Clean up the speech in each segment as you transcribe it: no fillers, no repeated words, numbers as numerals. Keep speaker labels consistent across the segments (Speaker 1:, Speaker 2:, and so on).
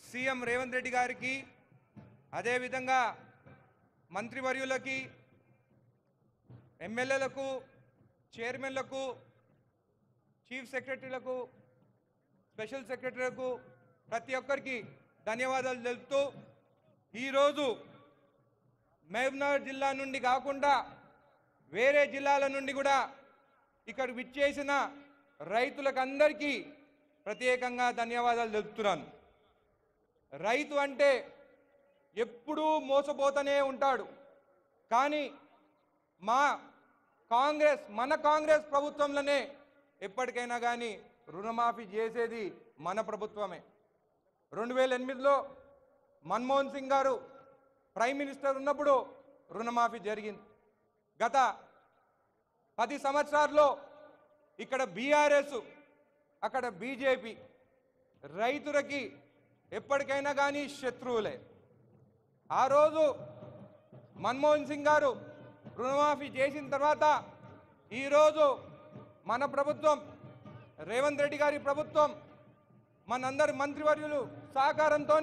Speaker 1: CM Revanth Reddy గారికి, అదేవిధంగా మంత్రివర్యులకి, ఎమ్మెల్యేలకు, చైర్మన్లకు, చీఫ్ సెక్రటరీలకు, స్పెషల్ సెక్రటరీలకు ప్రతి ఒక్కరికి ధన్యవాదాలు తెలుపుతూ, ఈరోజు మహబూబ్నగర్ జిల్లా నుండి కాకుండా వేరే జిల్లాల నుండి కూడా ఇక్కడ విచ్చేసిన రైతులకు అందరికీ ప్రత్యేకంగా ధన్యవాదాలు తెలుపుతున్నాను. రైతు అంటే ఎప్పుడూ మోసపోతూనే ఉంటాడు. కానీ మన కాంగ్రెస్ ప్రభుత్వంలోనే ఎప్పటికైనా కానీ రుణమాఫీ చేసేది మన ప్రభుత్వమే. 2008లో మన్మోహన్ సింగ్ గారు ప్రైమ్ మినిస్టర్ ఉన్నప్పుడు రుణమాఫీ జరిగింది. గత 10 సంవత్సరాల్లో ఇక్కడ బీఆర్ఎస్, అక్కడ బీజేపీ రైతులకి ఎప్పటికైనా కానీ శత్రువులే. ఆ రోజు మన్మోహన్ సింగ్ గారు రుణమాఫీ చేసిన తర్వాత ఈరోజు మన ప్రభుత్వం, రేవంత్ రెడ్డి గారి ప్రభుత్వం, మనందరి మంత్రివర్యులు సహకారంతో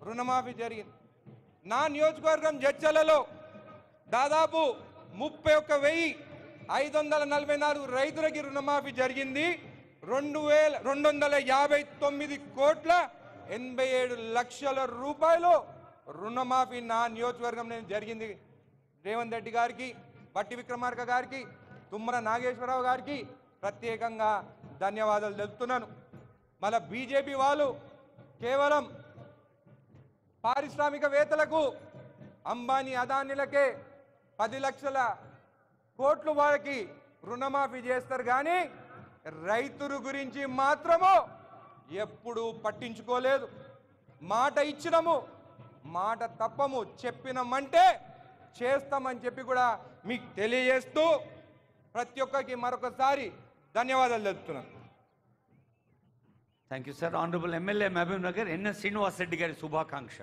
Speaker 1: రుణమాఫీ జరిగింది. నా నియోజకవర్గం జడ్చలలో దాదాపు 31,544 రైతులకి రుణమాఫీ జరిగింది. 2,259 కోట్ల 87 లక్షల రూపాయలు రుణమాఫీ నా నియోజకవర్గం జరిగింది. రేవంత్ రెడ్డి గారికి, బట్టి విక్రమార్క గారికి, తుమ్మల నాగేశ్వరరావు గారికి ప్రత్యేకంగా ధన్యవాదాలు తెలుపుతున్నాను. మళ్ళీ బీజేపీ వాళ్ళు కేవలం పారిశ్రామికవేత్తలకు, అంబానీ అదానీలకే 10 లక్షల కోట్లు వారికి రుణమాఫీ చేస్తారు. కానీ రైతుల గురించి మాత్రము ఎప్పుడూ పట్టించుకోలేదు. మాట ఇచ్చినము, మాట తప్పము, చెప్పినమంటే చేస్తామని చెప్పి కూడా మీకు తెలియజేస్తూ ప్రతి ఒక్కరికి మరొకసారి ధన్యవాదాలు తెలుపుతున్నాను.
Speaker 2: Thank you sir. Honourable MLA Mahabubnagar NS Srinivas Reddy గారి శుభాకాంక్ష.